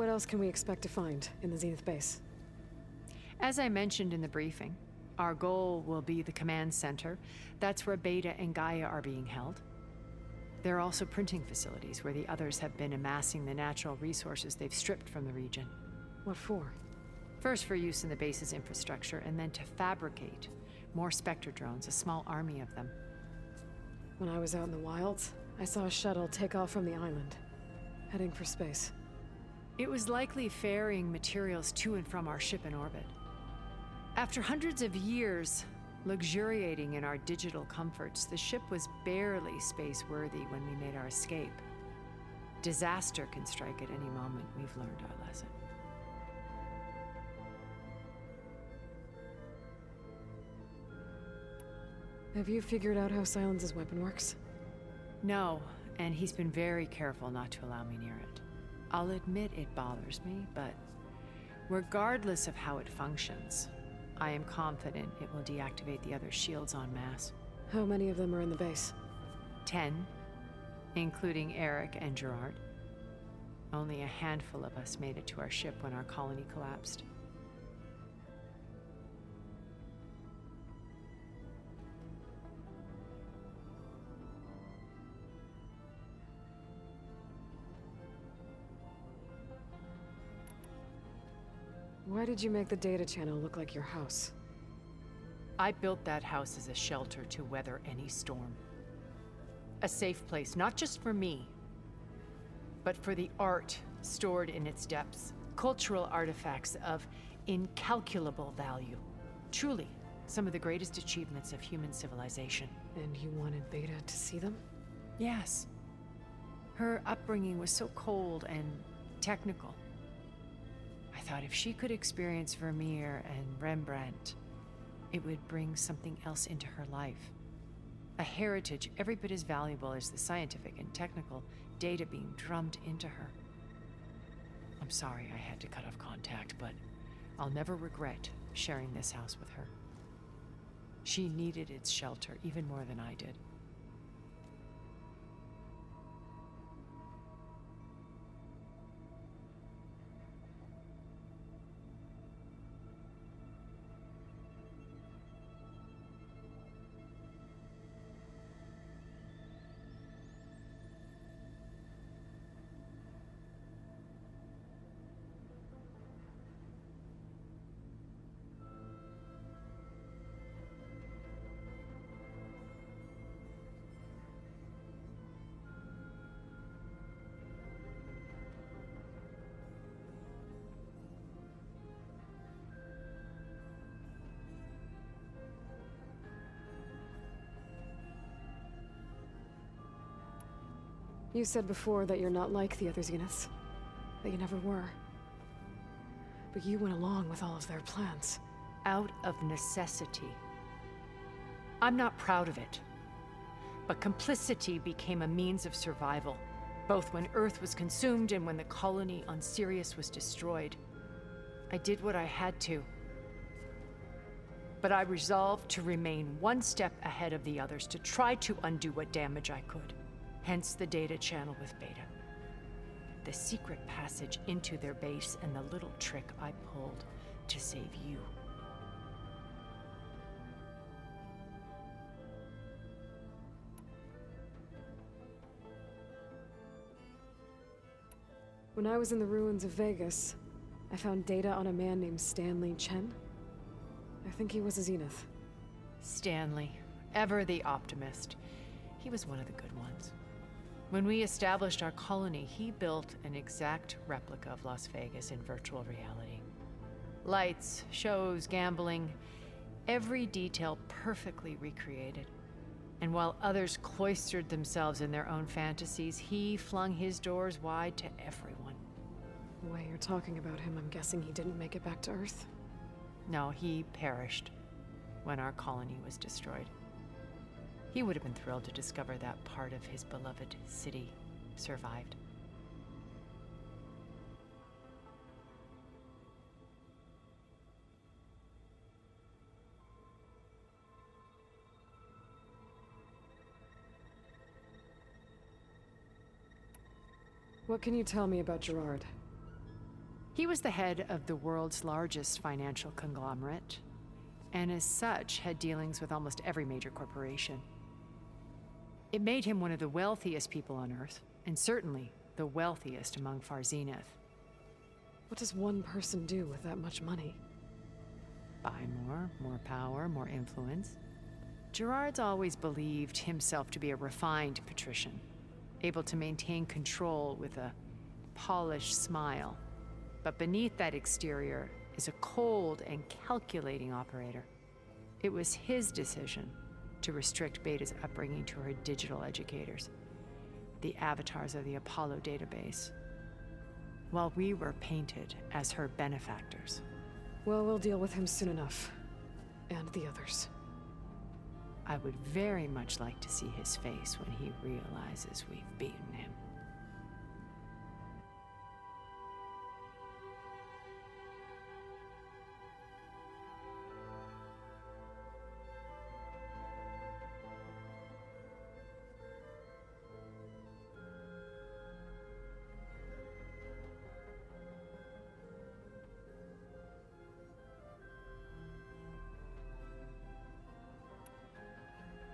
What else can we expect to find in the Zenith base? As I mentioned in the briefing, our goal will be the command center. That's where Beta and Gaia are being held. There are also printing facilities where the others have been amassing the natural resources they've stripped from the region. What for? First for use in the base's infrastructure, and then to fabricate more Spectre drones, a small army of them. When I was out in the wilds, I saw a shuttle take off from the island, heading for space. It was likely ferrying materials to and from our ship in orbit. After hundreds of years luxuriating in our digital comforts, the ship was barely space-worthy when we made our escape. Disaster can strike at any moment. We've learned our lesson. Have you figured out how Silence's weapon works? No, and he's been very careful not to allow me near it. I'll admit it bothers me, but regardless of how it functions, I am confident it will deactivate the other shields en masse. How many of them are in the base? 10, including Eric and Gerard. Only a handful of us made it to our ship when our colony collapsed. Why did you make the data channel look like your house? I built that house as a shelter to weather any storm. A safe place, not just for me, but for the art stored in its depths. Cultural artifacts of incalculable value. Truly, some of the greatest achievements of human civilization. And you wanted Beta to see them? Yes. Her upbringing was so cold and technical. I thought if she could experience Vermeer and Rembrandt, it would bring something else into her life. A heritage every bit as valuable as the scientific and technical data being drummed into her. I'm sorry I had to cut off contact, but I'll never regret sharing this house with her. She needed its shelter even more than I did. You said before that you're not like the other Zeniths. That you never were. But you went along with all of their plans. Out of necessity. I'm not proud of it. But complicity became a means of survival, both when Earth was consumed and when the colony on Sirius was destroyed. I did what I had to. But I resolved to remain one step ahead of the others, to try to undo what damage I could. Hence the data channel with Beta. The secret passage into their base and the little trick I pulled to save you. When I was in the ruins of Vegas, I found data on a man named Stanley Chen. I think he was a Zenith. Stanley, ever the optimist. He was one of the good ones. When we established our colony, he built an exact replica of Las Vegas in virtual reality. Lights, shows, gambling, every detail perfectly recreated. And while others cloistered themselves in their own fantasies, he flung his doors wide to everyone. The way you're talking about him, I'm guessing he didn't make it back to Earth? No, he perished when our colony was destroyed. He would have been thrilled to discover that part of his beloved city survived. What can you tell me about Gerard? He was the head of the world's largest financial conglomerate, and as such had dealings with almost every major corporation. It made him one of the wealthiest people on Earth, and certainly the wealthiest among Far Zenith. What does one person do with that much money? Buy more power, more influence. Gerard's always believed himself to be a refined patrician, able to maintain control with a polished smile. But beneath that exterior is a cold and calculating operator. It was his decision to restrict Beta's upbringing to her digital educators, the avatars of the Apollo database, while we were painted as her benefactors. Well, we'll deal with him soon enough. And the others. I would very much like to see his face when he realizes we've beaten him.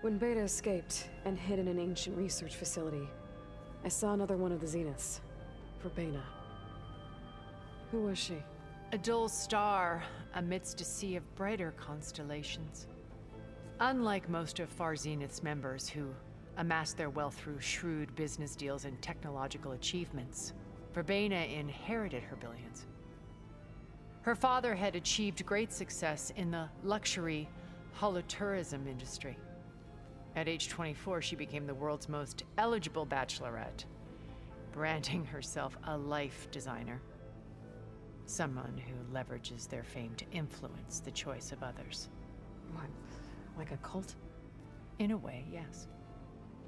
When Beta escaped and hid in an ancient research facility, I saw another one of the Zeniths. Verbena. Who was she? A dull star amidst a sea of brighter constellations. Unlike most of Far Zenith's members who amassed their wealth through shrewd business deals and technological achievements, Verbena inherited her billions. Her father had achieved great success in the luxury holotourism industry. At age 24, she became the world's most eligible bachelorette, branding herself a life designer. Someone who leverages their fame to influence the choice of others. What, like a cult? In a way, yes.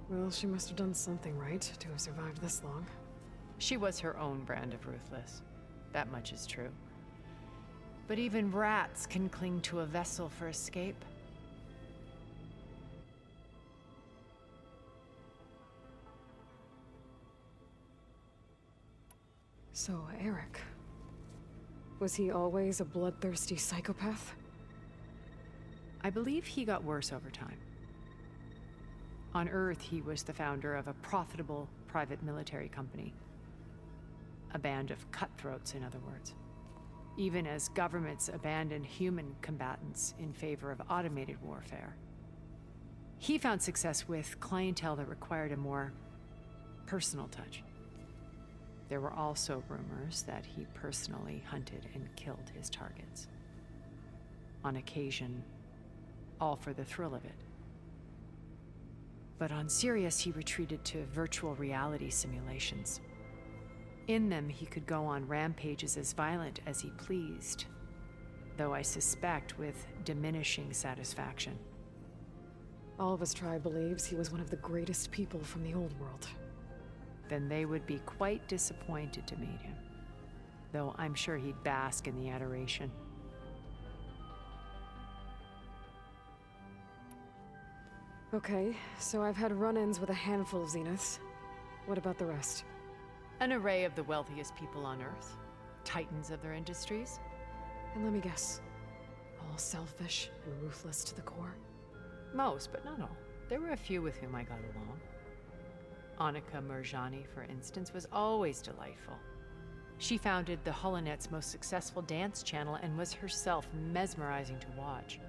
Well, she must have done something right to have survived this long. She was her own brand of ruthless. That much is true. But even rats can cling to a vessel for escape. So, Eric. Was he always a bloodthirsty psychopath? I believe he got worse over time. On Earth, he was the founder of a profitable private military company. A band of cutthroats, in other words. Even as governments abandoned human combatants in favor of automated warfare. He found success with clientele that required a more personal touch. There were also rumors that he personally hunted and killed his targets. On occasion, all for the thrill of it. But on Sirius, he retreated to virtual reality simulations. In them, he could go on rampages as violent as he pleased, though I suspect with diminishing satisfaction. All of his tribe believes he was one of the greatest people from the old world. Then they would be quite disappointed to meet him, though I'm sure he'd bask in the adoration. Okay, so I've had run-ins with a handful of Zeniths. What about the rest? An array of the wealthiest people on Earth, titans of their industries. And let me guess, all selfish and ruthless to the core? Most, but not all. There were a few with whom I got along. Annika Murjani, for instance, was always delightful. She founded the HoloNet's most successful dance channel and was herself mesmerizing to watch.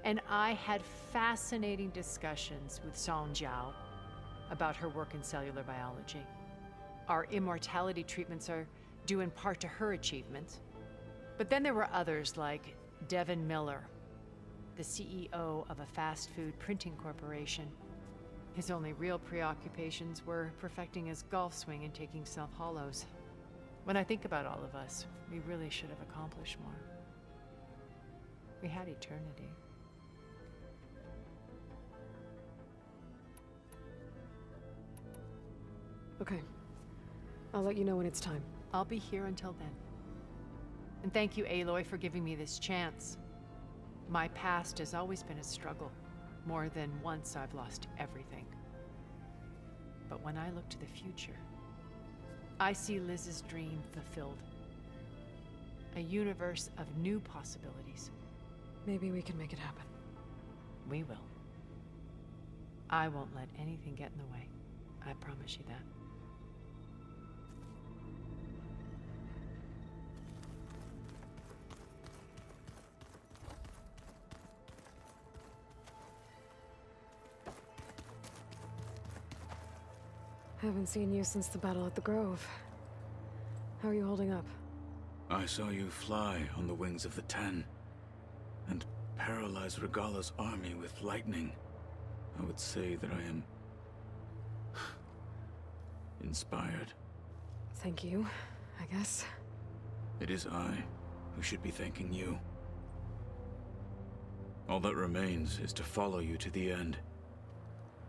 And I had fascinating discussions with Song Jiao about her work in cellular biology. Our immortality treatments are due in part to her achievements. But then there were others like Devin Miller, the CEO of a fast food printing corporation. His only real preoccupations were perfecting his golf swing and taking self-hollows. When I think about all of us, we really should have accomplished more. We had eternity. Okay. I'll let you know when it's time. I'll be here until then. And thank you, Aloy, for giving me this chance. My past has always been a struggle. More than once I've lost everything. But when I look to the future, I see Liz's dream fulfilled. A universe of new possibilities. Maybe we can make it happen. We will. I won't let anything get in the way. I promise you that. Haven't seen you since the battle at the Grove. How are you holding up? I saw you fly on the wings of the Ten, and paralyze Regala's army with lightning. I would say that I am inspired. Thank you, I guess. It is I who should be thanking you. All that remains is to follow you to the end.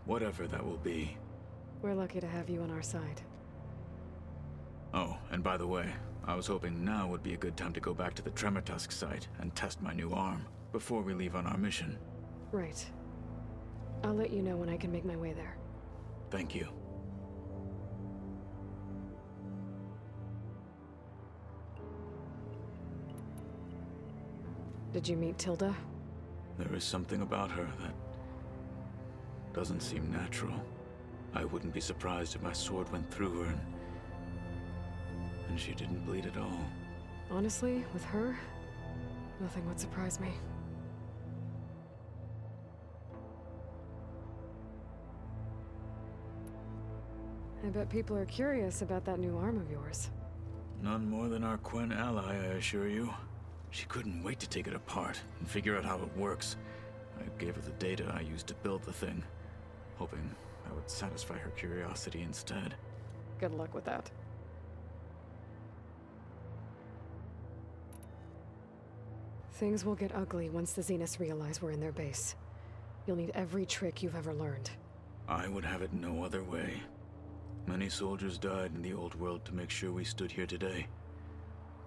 Whatever that will be. We're lucky to have you on our side. Oh, and by the way, I was hoping now would be a good time to go back to the Tremortusk site and test my new arm, before we leave on our mission. Right. I'll let you know when I can make my way there. Thank you. Did you meet Tilda? There is something about her that doesn't seem natural. I wouldn't be surprised if my sword went through her and she didn't bleed at all. Honestly, with her, nothing would surprise me. I bet people are curious about that new arm of yours. None more than our Quen ally, I assure you. She couldn't wait to take it apart and figure out how it works. I gave her the data I used to build the thing, hoping I would satisfy her curiosity instead. Good luck with that. Things will get ugly once the Zeniths realize we're in their base. You'll need every trick you've ever learned. I would have it no other way. Many soldiers died in the old world to make sure we stood here today.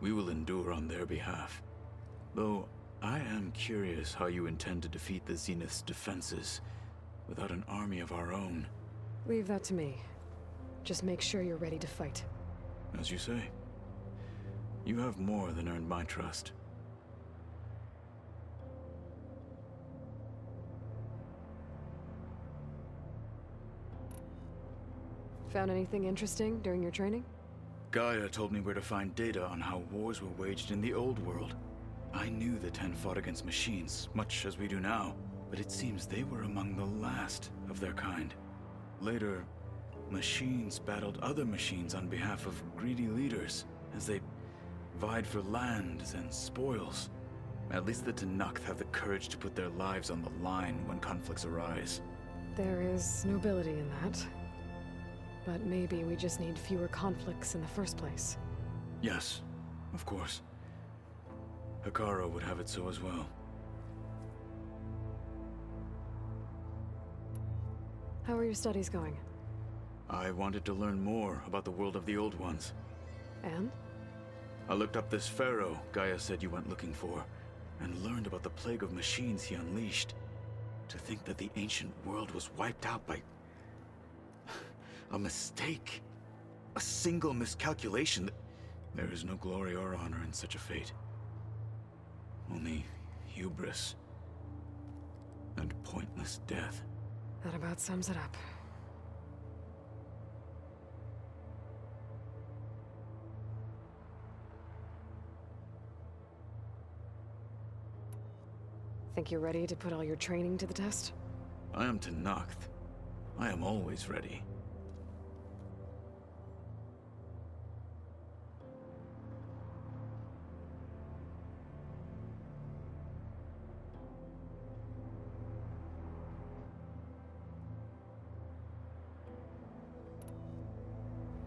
We will endure on their behalf. Though, I am curious how you intend to defeat the Zenith's defenses without an army of our own. Leave that to me. Just make sure you're ready to fight. As you say. You have more than earned my trust. Found anything interesting during your training? Gaia told me where to find data on how wars were waged in the old world. I knew the Ten fought against machines, much as we do now, but it seems they were among the last of their kind. Later, machines battled other machines on behalf of greedy leaders, as they vied for lands and spoils. At least the Tenakth have the courage to put their lives on the line when conflicts arise. There is nobility in that. But maybe we just need fewer conflicts in the first place. Yes, of course. Hikaru would have it so as well. How are your studies going? I wanted to learn more about the world of the Old Ones. And? I looked up this pharaoh Gaia said you went looking for, and learned about the plague of machines he unleashed. To think that the ancient world was wiped out by a mistake. A single miscalculation. There is no glory or honor in such a fate. Only hubris and pointless death. That about sums it up. Think you're ready to put all your training to the test? I am Tenakth. I am always ready.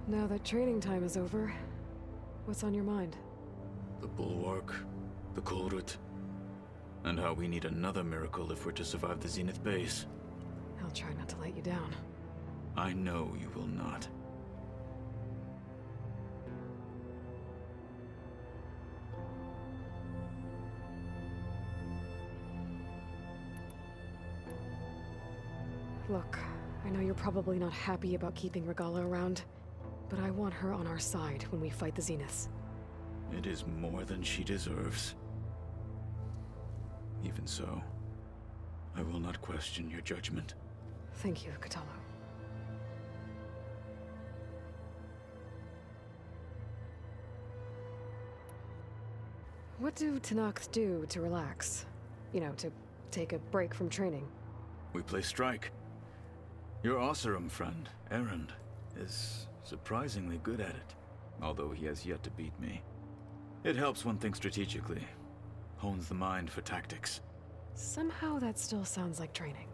Now that training time is over, what's on your mind? The Bulwark, the Kulrut, and how we need another miracle if we're to survive the Zenith base. I'll try not to let you down. I know you will not. Look, I know you're probably not happy about keeping Regala around, but I want her on our side when we fight the Zeniths. It is more than she deserves. Even so, I will not question your judgment. Thank you, Katalo. What do Tenakth do to relax? You know, to take a break from training? We play strike. Your Oseram friend, Erend, is surprisingly good at it, although he has yet to beat me. It helps one think strategically, hones the mind for tactics. Somehow that still sounds like training.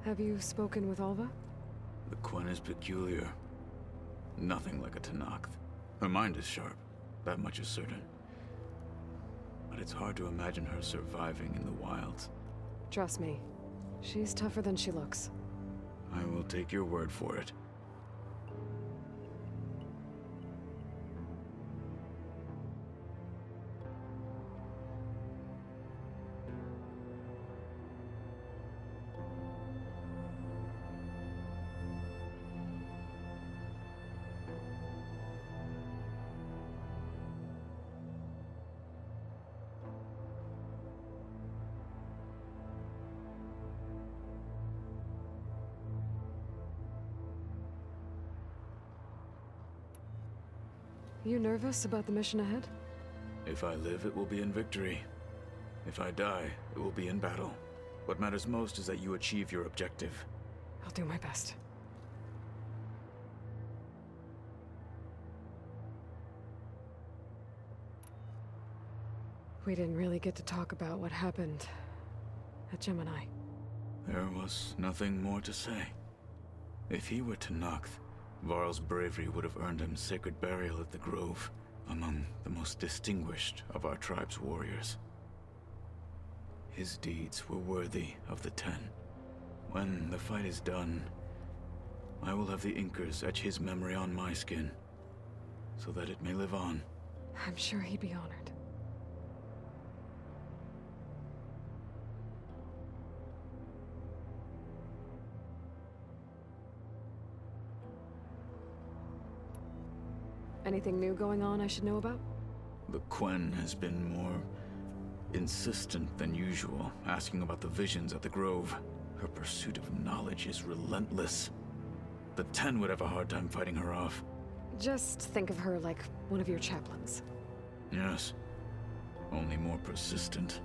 Have you spoken with Alva? The Quen is peculiar. Nothing like a Tenakth. Her mind is sharp, that much is certain. But it's hard to imagine her surviving in the wilds. Trust me, she's tougher than she looks. I will take your word for it. You nervous about the mission ahead? If I live, it will be in victory. If I die, it will be in battle. What matters most is that you achieve your objective. I'll do my best. We didn't really get to talk about what happened at Gemini. There was nothing more to say. If he were Tenakth, Varl's bravery would have earned him sacred burial at the Grove, among the most distinguished of our tribe's warriors. His deeds were worthy of the Ten. When the fight is done, I will have the Inkers etch his memory on my skin, so that it may live on. I'm sure he'd be honored. Anything new going on I should know about? The Quen has been more insistent than usual, asking about the visions at the Grove. Her pursuit of knowledge is relentless. The Ten would have a hard time fighting her off. Just think of her like one of your chaplains. Yes, only more persistent.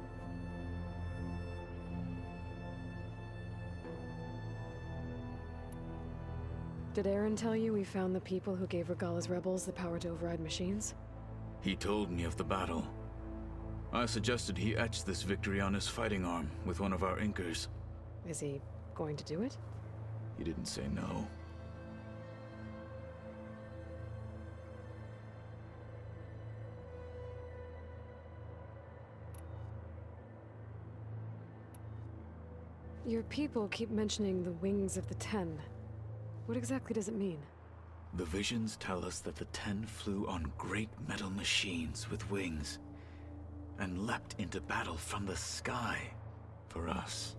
Did Aaron tell you we found the people who gave Regala's rebels the power to override machines? He told me of the battle. I suggested he etch this victory on his fighting arm with one of our Inkers. Is he going to do it? He didn't say no. Your people keep mentioning the wings of the Ten. What exactly does it mean? The visions tell us that the Ten flew on great metal machines with wings, and leapt into battle from the sky. For us,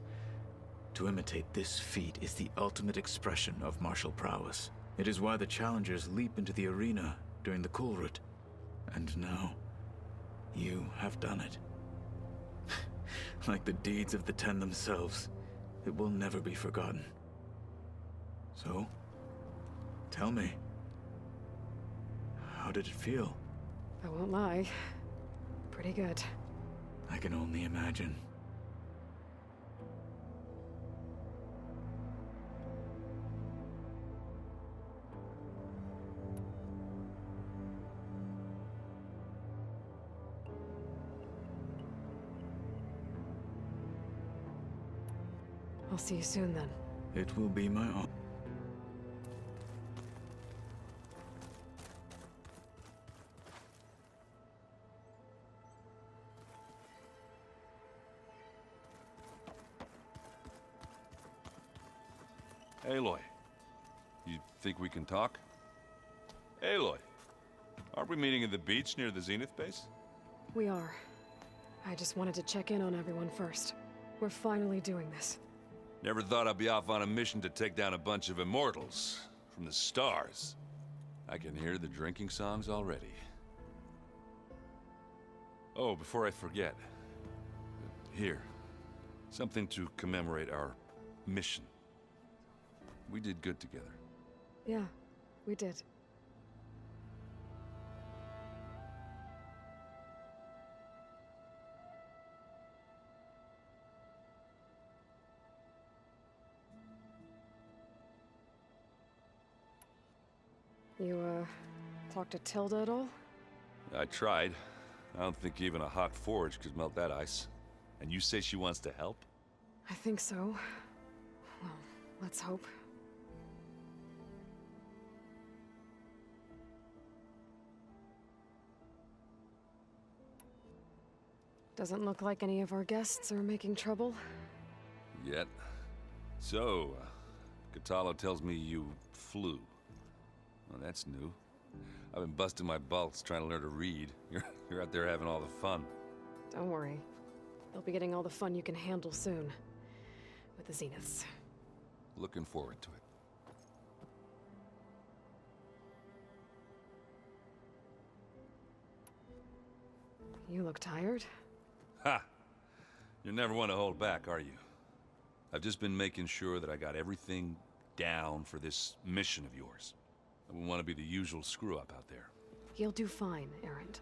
to imitate this feat is the ultimate expression of martial prowess. It is why the challengers leap into the arena during the Kulrut. And now, you have done it. Like the deeds of the Ten themselves, it will never be forgotten. So, tell me, how did it feel? I won't lie. Pretty good. I can only imagine. I'll see you soon then. It will be my honor. Aloy, You think we can talk? Aloy, aren't we meeting at the beach near the Zenith base? We are. I just wanted to check in on everyone first. We're finally doing this. Never thought I'd be off on a mission to take down a bunch of immortals from the stars. I can hear the drinking songs already. Oh, before I forget. Here. Something to commemorate our mission. We did good together. Yeah, we did. You, talked to Tilda at all? I tried. I don't think even a hot forge could melt that ice. And you say she wants to help? I think so. Well, let's hope. Doesn't look like any of our guests are making trouble. Yet. So, Katalo tells me you flew. Well, that's new. I've been busting my balls trying to learn to read. You're out there having all the fun. Don't worry. You'll be getting all the fun you can handle soon. With the Zeniths. Looking forward to it. You look tired. Ha! You're never one to hold back, are you? I've just been making sure that I got everything down for this mission of yours. I wouldn't want to be the usual screw-up out there. You'll do fine, Erend.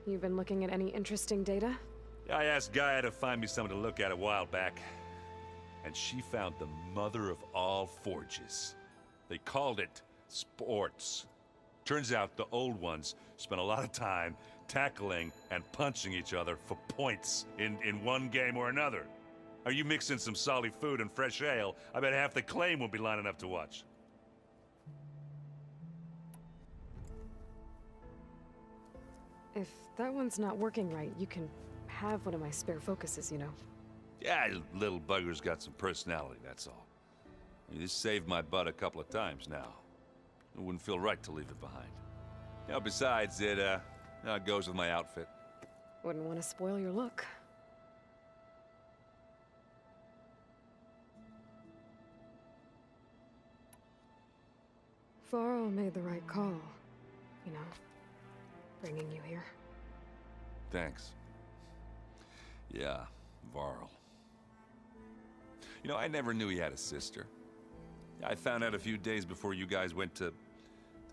You've been looking at any interesting data? I asked Gaia to find me something to look at a while back. And she found the mother of all forges. They called it sports. Turns out the old ones spent a lot of time tackling and punching each other for points in one game or another. Are you mixing some solid food and fresh ale? I bet half the claim will be lining up to watch. If that one's not working right, you can have one of my spare focuses, you know. Yeah, little bugger's got some personality, that's all. I mean, this saved my butt a couple of times now. It wouldn't feel right to leave it behind. You know, besides, it goes with my outfit. Wouldn't want to spoil your look. Varl made the right call, you know, bringing you here. Thanks. Yeah, Varl. You know, I never knew he had a sister. I found out a few days before you guys went to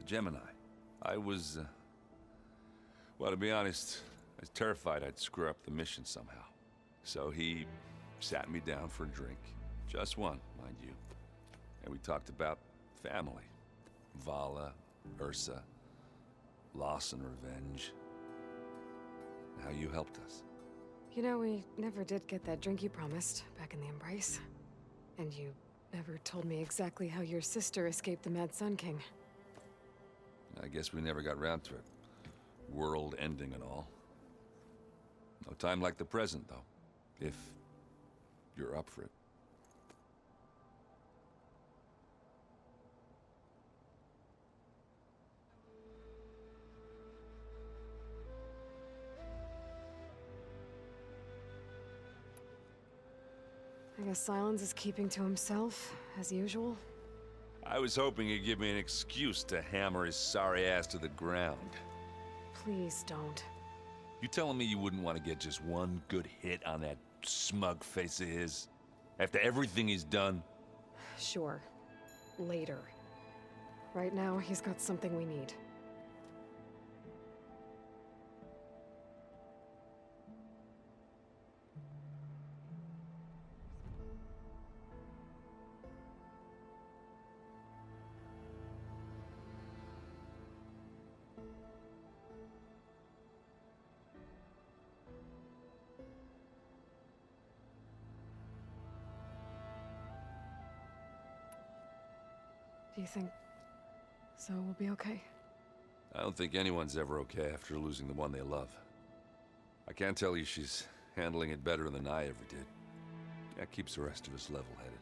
Gemini. I was, well, to be honest, I was terrified I'd screw up the mission somehow. So he sat me down for a drink. Just one, mind you. And we talked about family. Vala, Ursa, loss and revenge. How you helped us. You know, we never did get that drink you promised back in the Embrace. And you never told me exactly how your sister escaped the Mad Sun King. I guess we never got round to it. World ending and all. No time like the present, though. If you're up for it. I guess Silence is keeping to himself, as usual. I was hoping he'd give me an excuse to hammer his sorry ass to the ground. Please don't. You telling me you wouldn't want to get just one good hit on that smug face of his? After everything he's done? Sure. Later. Right now, he's got something we need. Do you think Zoe will be okay? I don't think anyone's ever okay after losing the one they love. I can't tell you she's handling it better than I ever did. That keeps the rest of us level-headed.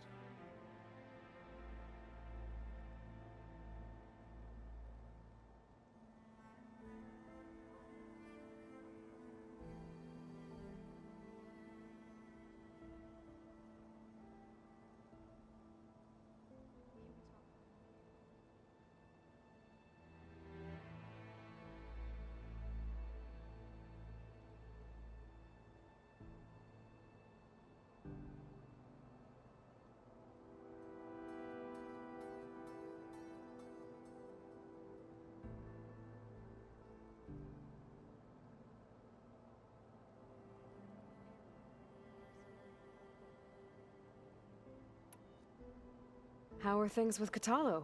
How are things with Katalo?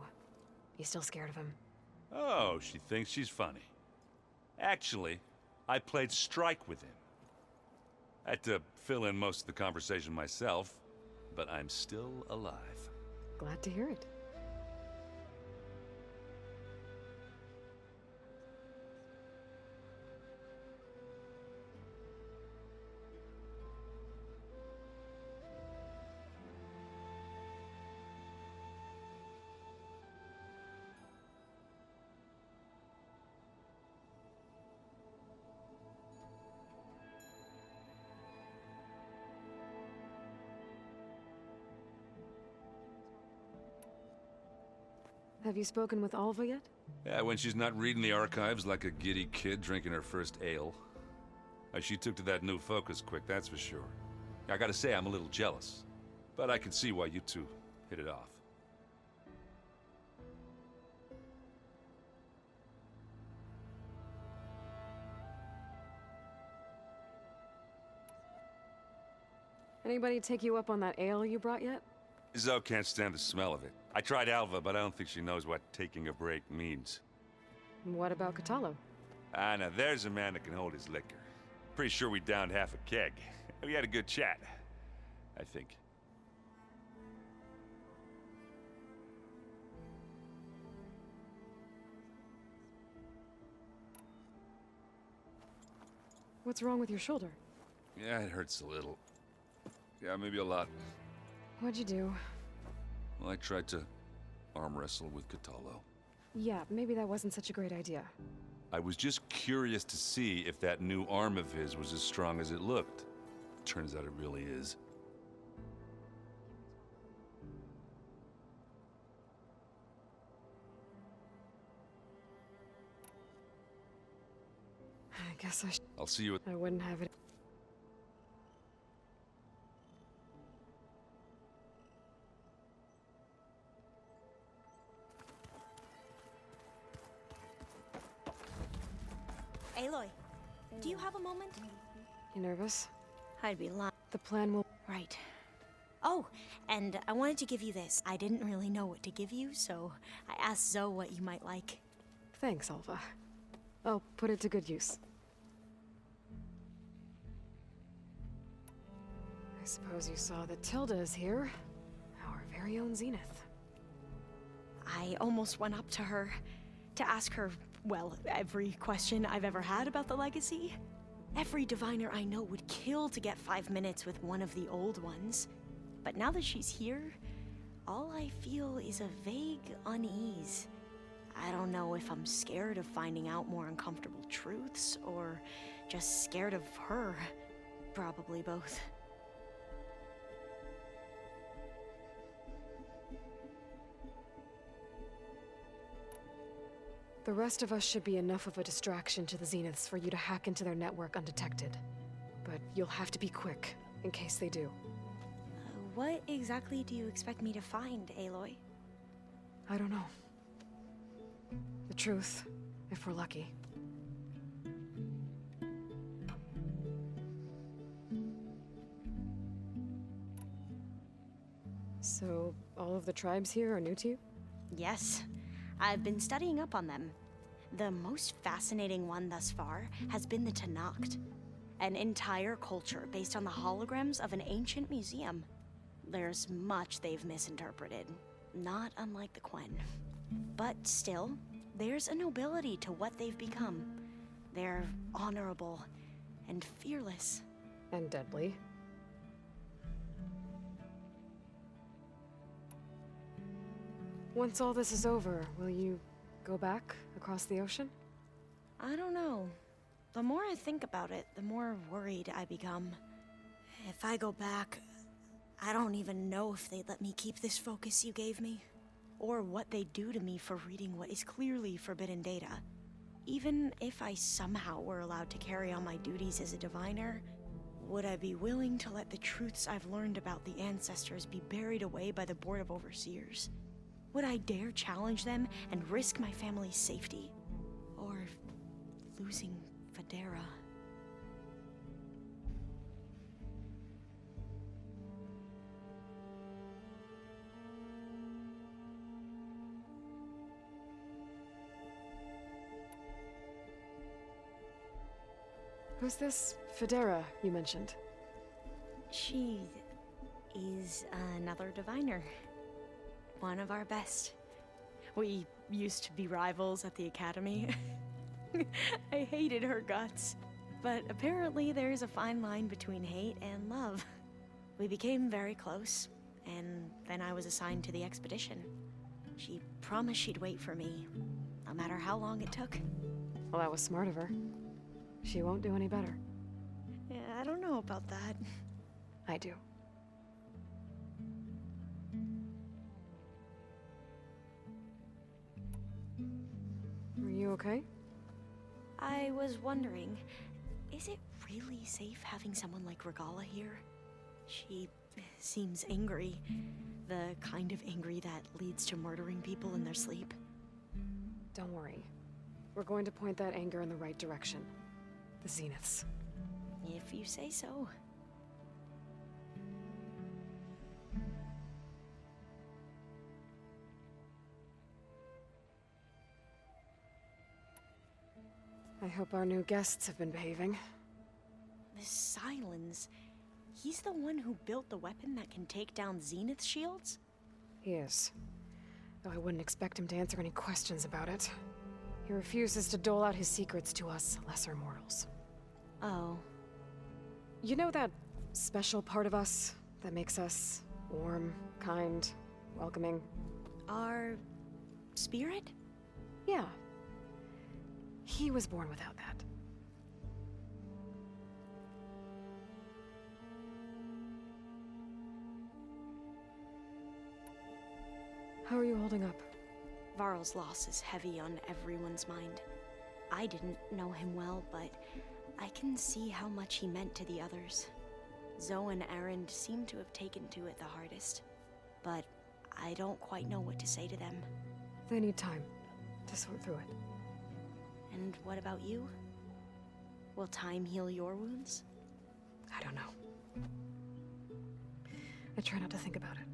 You still scared of him? Oh, she thinks she's funny. Actually, I played strike with him. I had to fill in most of the conversation myself, but I'm still alive. Glad to hear it. Have you spoken with Alva yet? Yeah, when she's not reading the archives like a giddy kid drinking her first ale. She took to that new focus quick, that's for sure. I gotta say, I'm a little jealous. But I can see why you two hit it off. Anybody take you up on that ale you brought yet? Zoe can't stand the smell of it. I tried Alva, but I don't think she knows what taking a break means. What about Katalo? Ah, now there's a man that can hold his liquor. Pretty sure we downed half a keg. We had a good chat, I think. What's wrong with your shoulder? Yeah, it hurts a little. Yeah, maybe a lot. What'd you do? Well, I tried to arm wrestle with Katalo. Yeah, maybe that wasn't such a great idea. I was just curious to see if that new arm of his was as strong as it looked. Turns out it really is. I guess I'll see you at... I wouldn't have it. Aloy, do you have a moment? You nervous? I'd be lying. The plan will... Right. Oh, and I wanted to give you this. I didn't really know what to give you, so I asked Zoe what you might like. Thanks, Alva. I'll put it to good use. I suppose you saw that Tilda is here. Our very own Zenith. I almost went up to her to ask her, well, every question I've ever had about the legacy. Every diviner I know would kill to get 5 minutes with one of the old ones. But now that she's here, all I feel is a vague unease. I don't know if I'm scared of finding out more uncomfortable truths, or just scared of her. Probably both. The rest of us should be enough of a distraction to the Zeniths for you to hack into their network undetected. But you'll have to be quick, in case they do. What exactly do you expect me to find, Aloy? I don't know. The truth, if we're lucky. So, all of the tribes here are new to you? Yes. I've been studying up on them. The most fascinating one thus far has been the Tenakth, an entire culture based on the holograms of an ancient museum. There's much they've misinterpreted, not unlike the Quen. But still, there's a nobility to what they've become. They're honorable, and fearless. And deadly. Once all this is over, will you go back across the ocean? I don't know. The more I think about it, the more worried I become. If I go back, I don't even know if they'd let me keep this focus you gave me, or what they'd do to me for reading what is clearly forbidden data. Even if I somehow were allowed to carry on my duties as a diviner, would I be willing to let the truths I've learned about the ancestors be buried away by the Board of Overseers? Would I dare challenge them and risk my family's safety? Or losing Federa? Who's this Federa you mentioned? She is another diviner. One of our best. We used to be rivals at the academy. I hated her guts. But apparently there's a fine line between hate and love. We became very close, and then I was assigned to the expedition. She promised she'd wait for me, no matter how long it took. Well, that was smart of her. She won't do any better. Yeah, I don't know about that. I do. Are you okay? I was wondering, is it really safe having someone like Regala here? She seems angry. The kind of angry that leads to murdering people in their sleep. Don't worry. We're going to point that anger in the right direction. The Zeniths. If you say so. I hope our new guests have been behaving. This Silence, he's the one who built the weapon that can take down Zenith shields? He is. Though I wouldn't expect him to answer any questions about it. He refuses to dole out his secrets to us lesser mortals. Oh. You know that special part of us that makes us warm, kind, welcoming? Our spirit? Yeah. He was born without that. How are you holding up? Varl's loss is heavy on everyone's mind. I didn't know him well, but I can see how much he meant to the others. Zoe and Erend seem to have taken to it the hardest, but I don't quite know what to say to them. They need time to sort through it. And what about you? Will time heal your wounds? I don't know. I try not to think about it.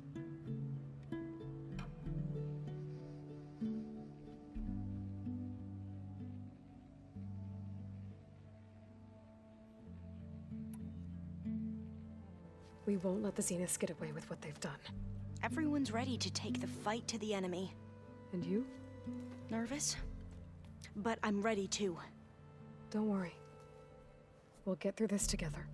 We won't let the Zeniths get away with what they've done. Everyone's ready to take the fight to the enemy. And you? Nervous? But I'm ready too. Don't worry. We'll get through this together.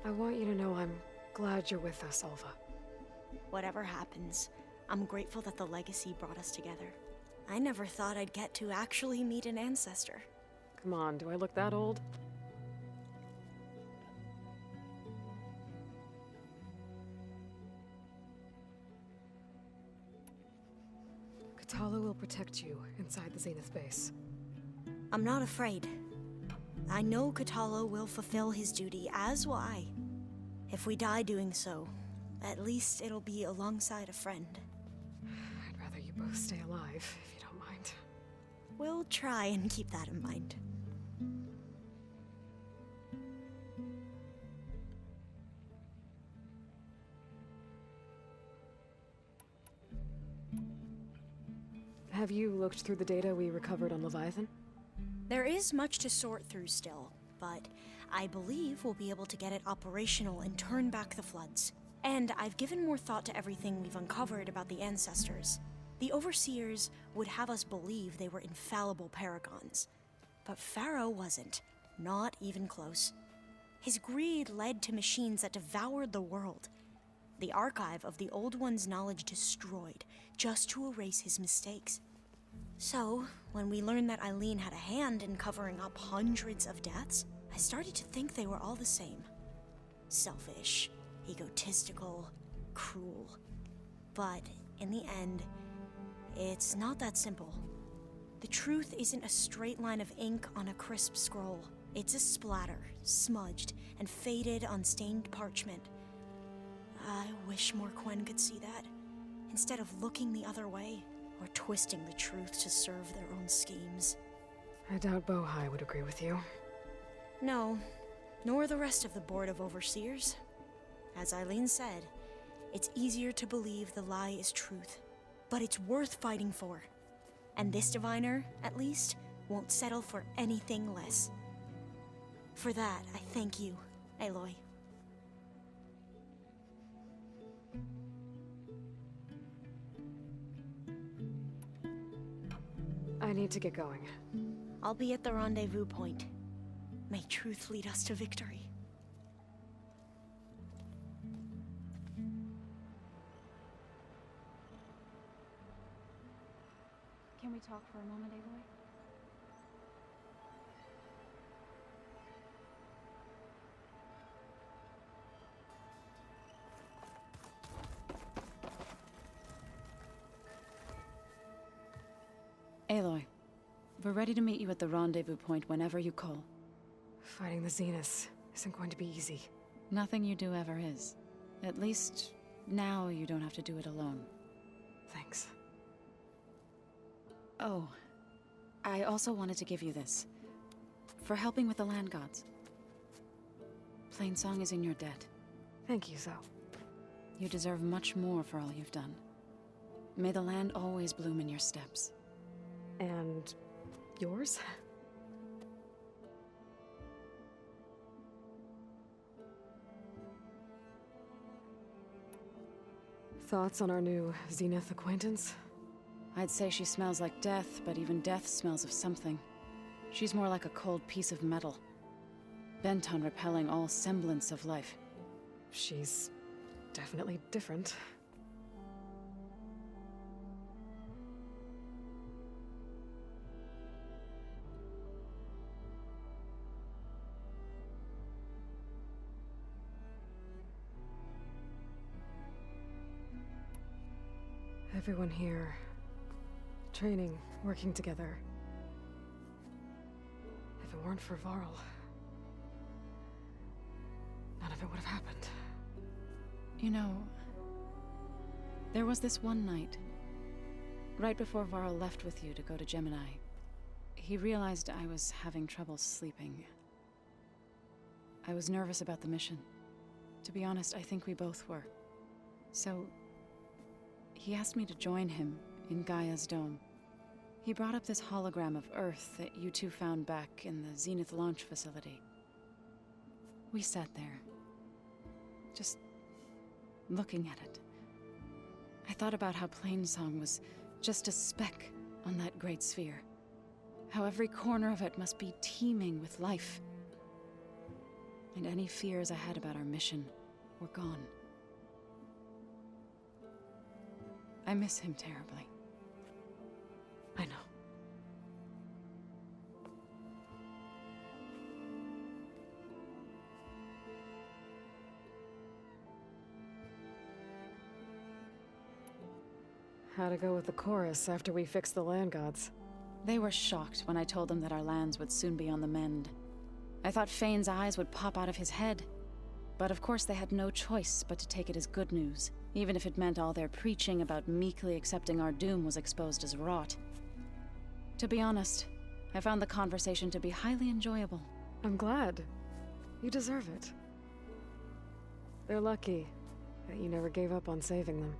I want you to know I'm glad you're with us, Alva. Whatever happens, I'm grateful that the legacy brought us together. I never thought I'd get to actually meet an ancestor. Come on, do I look that old? Katala will protect you inside the Zenith base. I'm not afraid. I know Katala will fulfill his duty, as will I. If we die doing so, at least it'll be alongside a friend. I'd rather you both stay alive, if you don't mind. We'll try and keep that in mind. Have you looked through the data we recovered on Leviathan? There is much to sort through still, but I believe we'll be able to get it operational and turn back the floods. And I've given more thought to everything we've uncovered about the ancestors. The Overseers would have us believe they were infallible paragons. But Pharaoh wasn't. Not even close. His greed led to machines that devoured the world. The archive of the Old One's knowledge destroyed, just to erase his mistakes. So, when we learned that Eileen had a hand in covering up hundreds of deaths, I started to think they were all the same. Selfish, egotistical, cruel. But in the end, it's not that simple. The truth isn't a straight line of ink on a crisp scroll. It's a splatter, smudged, and faded on stained parchment. I wish more Quen could see that, instead of looking the other way, or twisting the truth to serve their own schemes. I doubt Bohai would agree with you. No, nor the rest of the Board of Overseers. As Eileen said, it's easier to believe the lie is truth, but it's worth fighting for. And this diviner, at least, won't settle for anything less. For that, I thank you, Aloy. I need to get going. I'll be at the rendezvous point. May truth lead us to victory. Can we talk for a moment, Aloy? Aloy, we're ready to meet you at the rendezvous point whenever you call. Fighting the Zeniths isn't going to be easy. Nothing you do ever is. At least, now you don't have to do it alone. Thanks. Oh, I also wanted to give you this. For helping with the land gods. Plainsong is in your debt. Thank you, Zo. You deserve much more for all you've done. May the land always bloom in your steps. And yours? Thoughts on our new Zenith acquaintance? I'd say she smells like death, but even death smells of something. She's more like a cold piece of metal, bent on repelling all semblance of life. She's definitely different. Everyone here, training, working together. If it weren't for Varl, none of it would have happened. You know, there was this one night, right before Varl left with you to go to Gemini. He realized I was having trouble sleeping. I was nervous about the mission. To be honest, I think we both were. So, he asked me to join him in Gaia's dome. He brought up this hologram of Earth that you two found back in the Zenith launch facility. We sat there, just looking at it. I thought about how Plainsong was just a speck on that great sphere. How every corner of it must be teeming with life. And any fears I had about our mission were gone. I miss him terribly. I know. How'd it go with the chorus after we fixed the land gods? They were shocked when I told them that our lands would soon be on the mend. I thought Fane's eyes would pop out of his head. But of course they had no choice but to take it as good news, even if it meant all their preaching about meekly accepting our doom was exposed as rot. To be honest, I found the conversation to be highly enjoyable. I'm glad. You deserve it. They're lucky that you never gave up on saving them.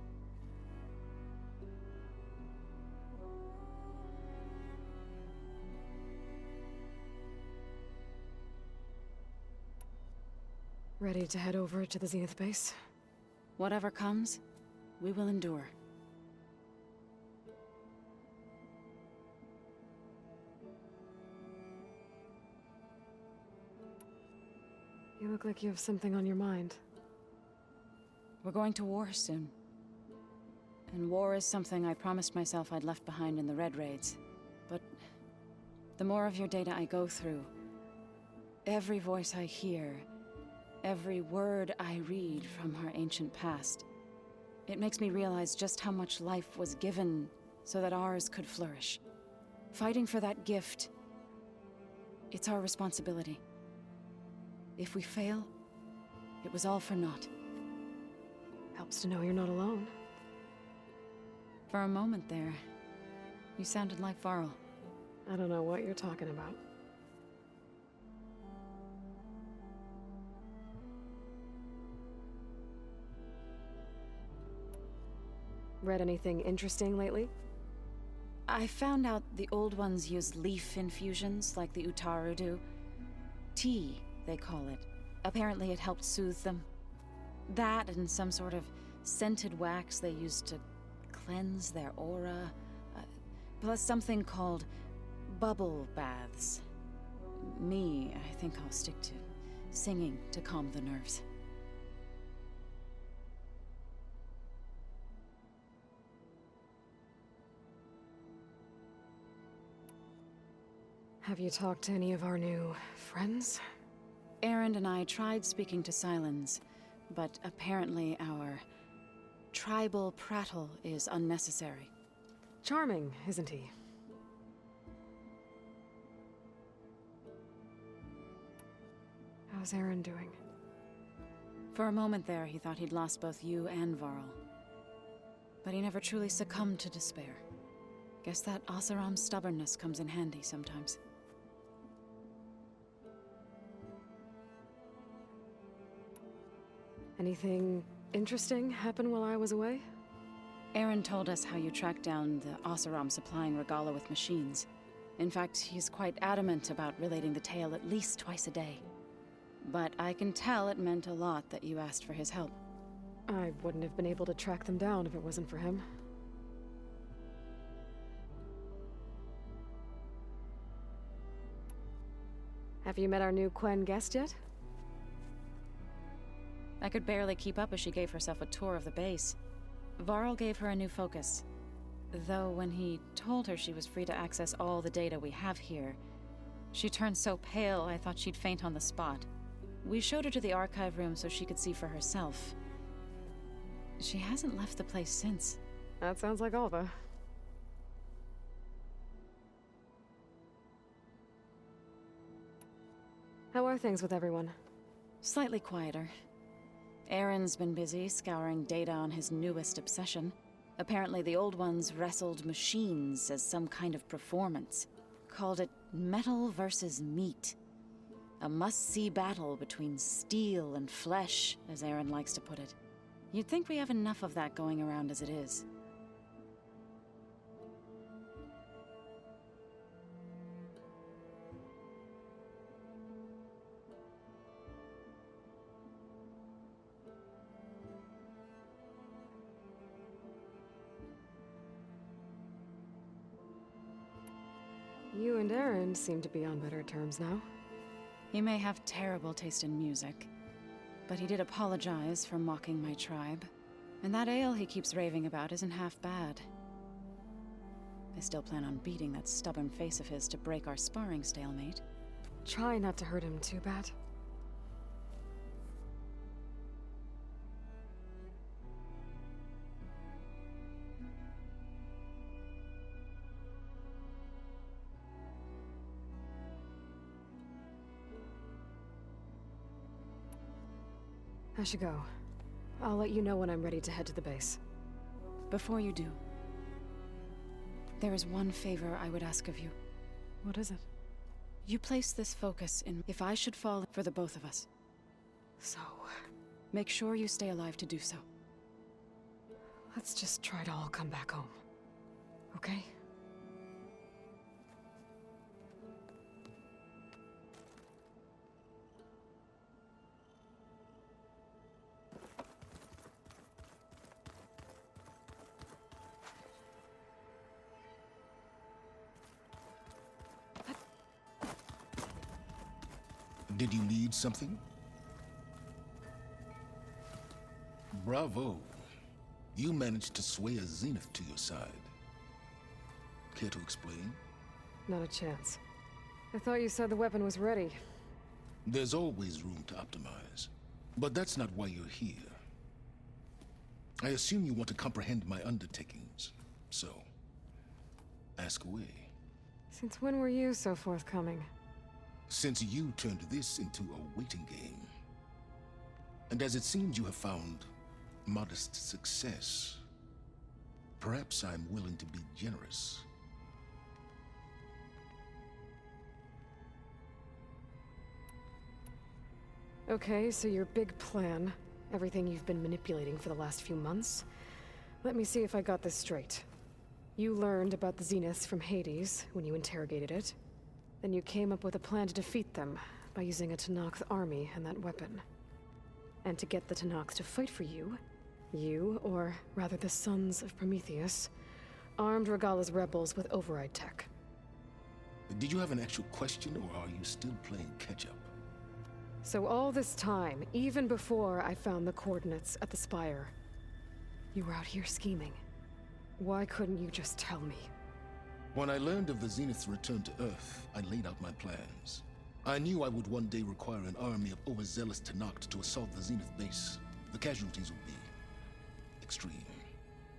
Ready to head over to the Zenith base? Whatever comes, we will endure. You look like you have something on your mind. We're going to war soon. And war is something I promised myself I'd left behind in the Red Raids. But the more of your data I go through, every voice I hear, every word I read from our ancient past, it makes me realize just how much life was given so that ours could flourish. Fighting for that gift, it's our responsibility. If we fail, it was all for naught. Helps to know you're not alone. For a moment there, you sounded like Varl. I don't know what you're talking about. Read anything interesting lately? I found out the old ones use leaf infusions like the Utaru do. Tea, they call it. Apparently it helped soothe them. That and some sort of scented wax they used to cleanse their aura. Plus something called bubble baths. I think I'll stick to singing to calm the nerves. Have you talked to any of our new friends? Erend and I tried speaking to Sylens, but apparently our tribal prattle is unnecessary. Charming, isn't he? How's Aaron doing? For a moment there, he thought he'd lost both you and Varl. But he never truly succumbed to despair. Guess that Oseram's stubbornness comes in handy sometimes. Anything interesting happen while I was away? Erend told us how you tracked down the Oseram supplying Regala with machines. In fact, he's quite adamant about relating the tale at least twice a day. But I can tell it meant a lot that you asked for his help. I wouldn't have been able to track them down if it wasn't for him. Have you met our new Quen guest yet? I could barely keep up as she gave herself a tour of the base. Varl gave her a new focus. Though when he told her she was free to access all the data we have here, she turned so pale I thought she'd faint on the spot. We showed her to the archive room so she could see for herself. She hasn't left the place since. That sounds like Alva. How are things with everyone? Slightly quieter. Aaron's been busy scouring data on his newest obsession. Apparently the old ones wrestled machines as some kind of performance. Called it metal versus meat. A must-see battle between steel and flesh, as Aaron likes to put it. You'd think we have enough of that going around as it is. You and Aaron seem to be on better terms now. He may have terrible taste in music, but he did apologize for mocking my tribe. And that ale he keeps raving about isn't half bad. I still plan on beating that stubborn face of his to break our sparring stalemate. Try not to hurt him too bad. I should go. I'll let you know when I'm ready to head to the base. Before you do, there is one favor I would ask of you. What is it? You place this focus in if I should fall for the both of us. So, Make sure you stay alive to do so. let's just try to all come back home. Okay? Did you need something? Bravo. You managed to sway a Zenith to your side. Care to explain? Not a chance. I thought you said the weapon was ready. There's always room to optimize. But that's not why you're here. I assume you want to comprehend my undertakings. So, ask away. Since when were you so forthcoming? Since you turned this into a waiting game. And as it seems you have found modest success, perhaps I'm willing to be generous. Okay, so your big plan, everything you've been manipulating for the last few months. Let me see if I got this straight. You learned about the Zeniths from Hades when you interrogated it. Then you came up with a plan to defeat them by using a Tenakth army and that weapon. And to get the Tenakth to fight for you, or rather the Sons of Prometheus, armed Regala's rebels with override tech. Did you have an actual question, or are you still playing catch-up? So all this time, even before I found the coordinates at the Spire, you were out here scheming. Why couldn't you just tell me? When I learned of the Zenith's return to Earth, I laid out my plans. I knew I would one day require an army of overzealous Tenakth to assault the Zenith base. The casualties would be extreme.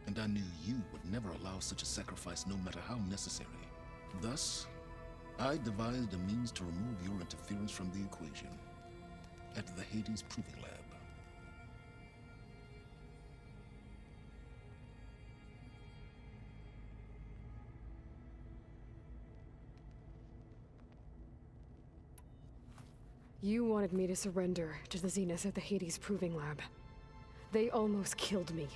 And I knew you would never allow such a sacrifice, no matter how necessary. Thus, I devised a means to remove your interference from the equation at the Hades Proving Lab. You wanted me to surrender to the Zeniths at the Hades Proving Lab. They almost killed me.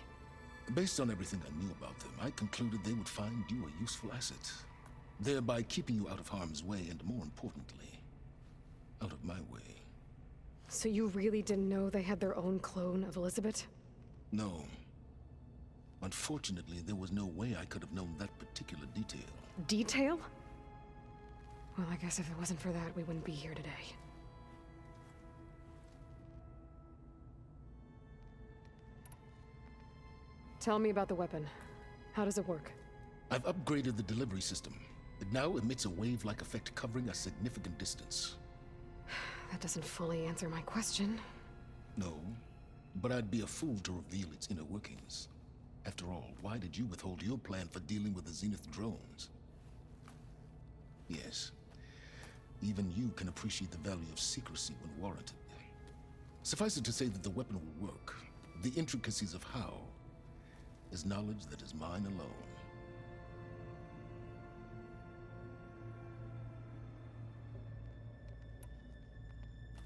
Based on everything I knew about them, I concluded they would find you a useful asset, thereby keeping you out of harm's way and, more importantly, out of my way. So you really didn't know they had their own clone of Elizabeth? No. Unfortunately, there was no way I could have known that particular detail. Detail? Well, I guess if it wasn't for that, we wouldn't be here today. Tell me about the weapon. How does it work? I've upgraded the delivery system. It now emits a wave-like effect covering a significant distance. That doesn't fully answer my question. No, but I'd be a fool to reveal its inner workings. After all, why did you withhold your plan for dealing with the Zenith drones? Yes, even you can appreciate the value of secrecy when warranted. Suffice it to say that the weapon will work. The intricacies of how is knowledge that is mine alone.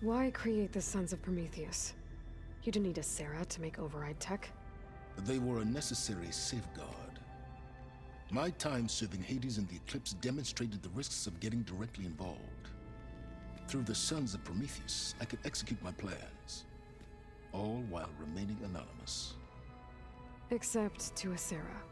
Why create the Sons of Prometheus? You didn't need a Sarah to make override tech. They were a necessary safeguard. My time serving Hades and the Eclipse demonstrated the risks of getting directly involved. Through the Sons of Prometheus, I could execute my plans, all while remaining anonymous. Except to a Sarah.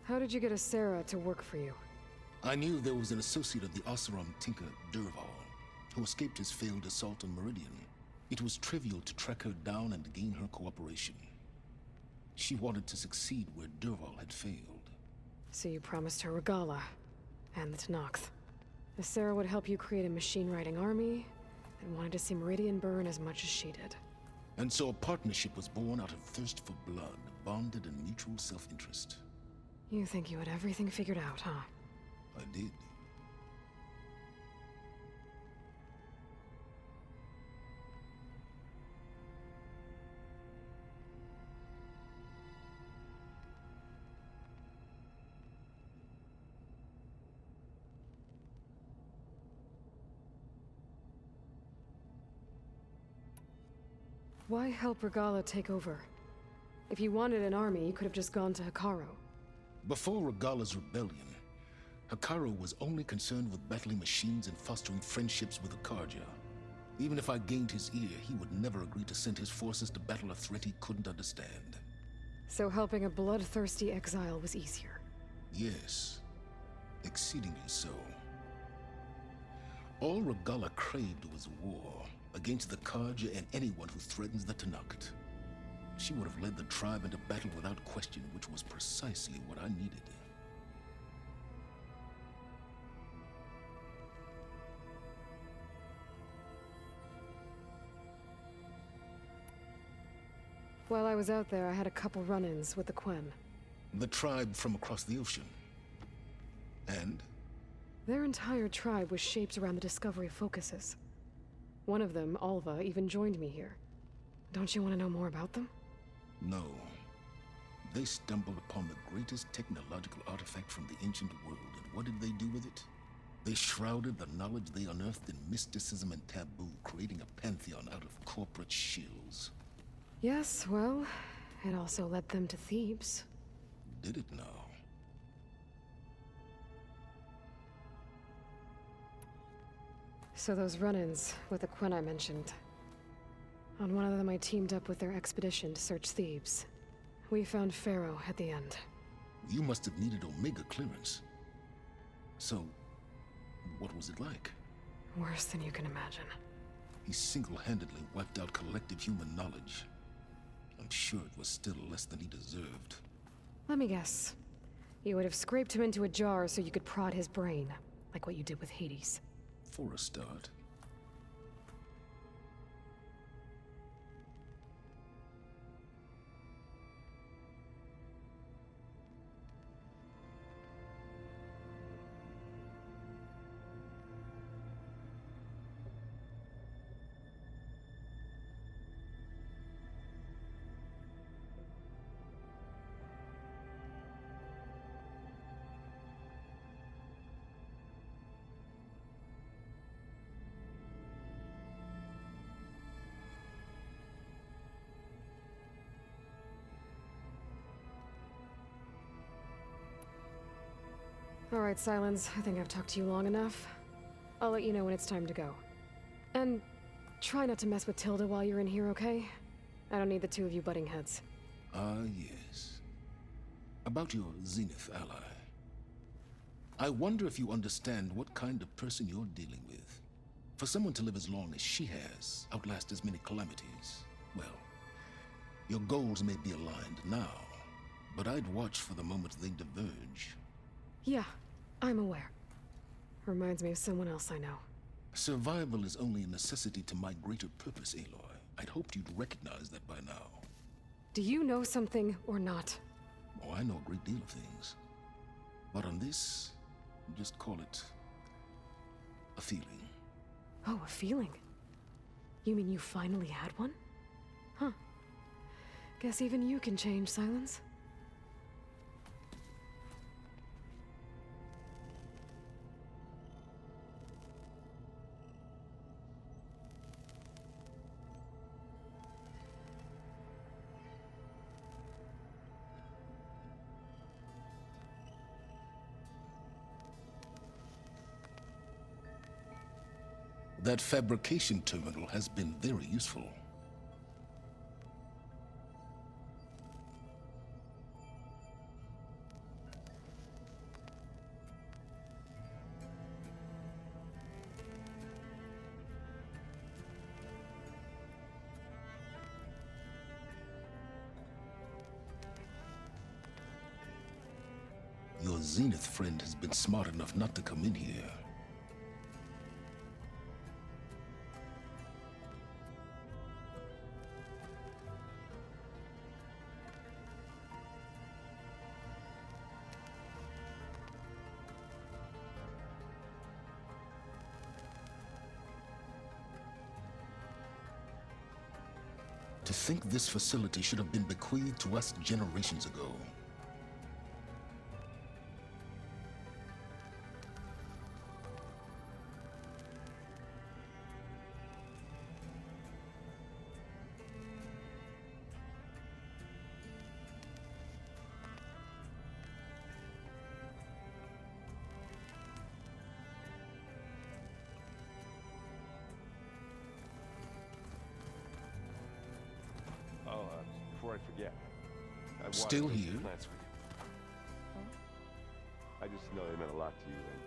How did you get a Sarah to work for you? I knew there was an associate of the Oseram tinker, Durval, who escaped his failed assault on Meridian. It was trivial to track her down and gain her cooperation. She wanted to succeed where Durval had failed. So you promised her Regala, and the Tenakth. The Sarah would help you create a machine-riding army, and wanted to see Meridian burn as much as she did. And so a partnership was born out of thirst for blood, bonded in mutual self-interest. You think you had everything figured out, huh? I did. Why help Regala take over? If you wanted an army, you could have just gone to Hikaru. Before Regala's rebellion, Hikaru was only concerned with battling machines and fostering friendships with Akarja. Even if I gained his ear, he would never agree to send his forces to battle a threat he couldn't understand. So helping a bloodthirsty exile was easier? Yes, exceedingly so. All Regala craved was war against the Karja and anyone who threatens the Tenakth. She would have led the tribe into battle without question, which was precisely what I needed. While I was out there, I had a couple run-ins with the Quen. The tribe from across the ocean. And? Their entire tribe was shaped around the discovery of focuses. One of them, Alva, even joined me here. Don't you want to know more about them? No. They stumbled upon the greatest technological artifact from the ancient world, and what did they do with it? They shrouded the knowledge they unearthed in mysticism and taboo, creating a pantheon out of corporate shills. Yes, well, it also led them to Thebes. Did it now? So those run-ins with the Quen I mentioned. On one of them I teamed up with their expedition to search Thebes. We found Pharaoh at the end. You must have needed Omega clearance. So, what was it like? Worse than you can imagine. He single-handedly wiped out collective human knowledge. I'm sure it was still less than he deserved. Let me guess. You would have scraped him into a jar so you could prod his brain, like what you did with Hades. For a start. Alright, Silence. I think I've talked to you long enough. I'll let you know when it's time to go. And try not to mess with Tilda while you're in here, okay? I don't need the two of you butting heads. Ah, yes. About your Zenith ally. I wonder if you understand what kind of person you're dealing with. For someone to live as long as she has, outlast as many calamities, well, your goals may be aligned now, but I'd watch for the moment they diverge. Yeah, I'm aware. Reminds me of someone else I know. Survival is only a necessity to my greater purpose, Aloy. I'd hoped you'd recognize that by now. Do you know something or not? Oh, I know a great deal of things. But on this, just call it a feeling. Oh, a feeling? You mean you finally had one? Huh. Guess even you can change, Silence. That fabrication terminal has been very useful. Zenith friend has been smart enough not to come in here. To think this facility should have been bequeathed to us generations ago. Before I forget, I wanted Still those here? plants for you. I just know they meant a lot to you, and